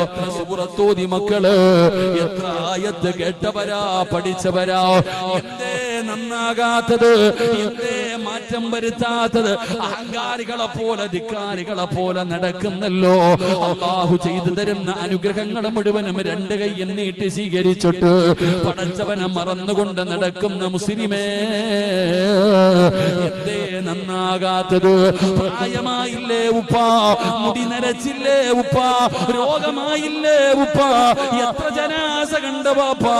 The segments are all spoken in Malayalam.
എത്ര സൂറത്തോതി മക്കള്, എത്ര ആയത്ത് കേട്ടവരാ, പഠിച്ചവരാ. എന്തേ നന്നാകാത്തത്? എന്തേ മാറ്റം വരുത്താത്തത്? അഹങ്കാരികളെ പോലെ, ധിക്കാരികളെ പോലെ നടക്കുന്നല്ലോ. അല്ലാഹു ചെയ്തു തരുന്ന അനുഗ്രഹങ്ങൾ മുഴുവനും രണ്ട് കൈ നീട്ടി സ്വീകരിച്ചിട്ട് പടച്ചവനെ മറന്നുകൊണ്ട് നടക്കുന്ന മുസ്ലിമേ, എന്തേ നന്നാകാത്തത്? പ്രായമായില്ലേ ഉപ്പാ, മുടി നരച്ചില്ലേ ഉപ്പാ, രോഗമായില്ലേ ഉപ്പാ, എത്ര ജനാസ കണ്ട വാപ്പാ,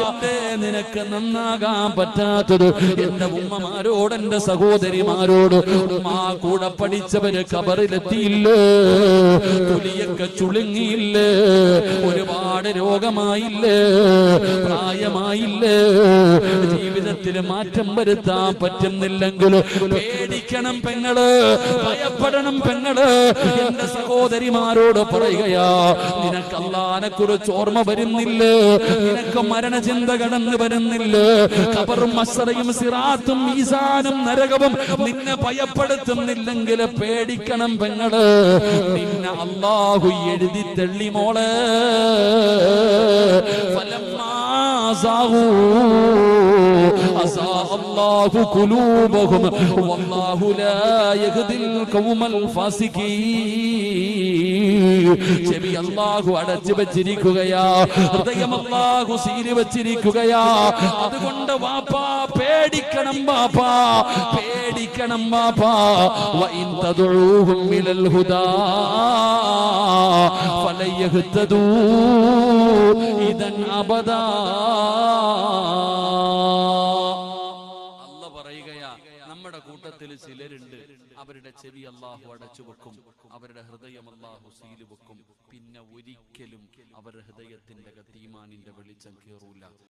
എന്തേ നിനക്ക് നന്നാകാൻ പറ്റാത്തത്? എന്റെ ഉമ്മമാരോട്, എന്റെ സഹോദരിമാരോട്, ഉമ്മാ കൂടെ പഠിച്ചവര് കബറിലെത്തിയില്ലേ, തൊലിയൊക്കെ ചുളുങ്ങിയില്ലേ, ഒരുപാട് രോഗമായില്ലേ, പ്രായമായില്ലേ, ജീവിതത്തിൽ മാറ്റം വരുത്താൻ പറ്റുന്നില്ലെങ്കിൽ പേടിക്കണം പെങ്ങള്, ഭയപ്പെടണം പെങ്ങള്. എന്റെ സഹോദരിമാരോട് പറയുകയാ, നിനക്ക് അല്ലാഹനെ കുറിച്ച് ഓർമ്മ വരുന്നില്ലേ? നിനക്ക് മരണചിന്ത കടന്നു വരുന്നില്ലേ? ഖബറും മസ്റയും സിറാത്തും മീസാനും നരകവും നിന്നെ ഭയപ്പെടുത്തുന്നില്ലെങ്കിൽ പേടിക്കണം പെങ്ങള്. നിന്നെ അല്ലാഹു എഴുതി തള്ളി മോളെ. അല്ലാഹു ഖുലൂബഹും വല്ലാഹു ലാ യഹ്ദിൽ ഖൗമൽ ഫാസിഖീൻ. ചെവി അല്ലാഹു അടച്ചു വെച്ചിരിക്കുകയാ, ഹൃദയം അല്ലാഹു സീൽ വെച്ചിരിക്കുകയാ. അതുകൊണ്ട് വാപ്പാ പേടിക്കണം, വാപ്പാ പേടിക്കണം, വാപ്പാ. വഇൻ തദഊഹും ഇലൽ ഹുദാ ഫലയഹ്തദൂ ഇദൻ അബദാ. നമ്മുടെ കൂട്ടത്തിൽ ചിലരുണ്ട്, അവരുടെ ചെവി അല്ലാഹു അടച്ചു വെക്കും, അവരുടെ ഹൃദയം അല്ലാഹു സീല് വെക്കും. പിന്നെ ഒരിക്കലും അവരുടെ ഹൃദയത്തിന്റെ ഈമാനിന്റെ വെളിച്ചം കേറൂല.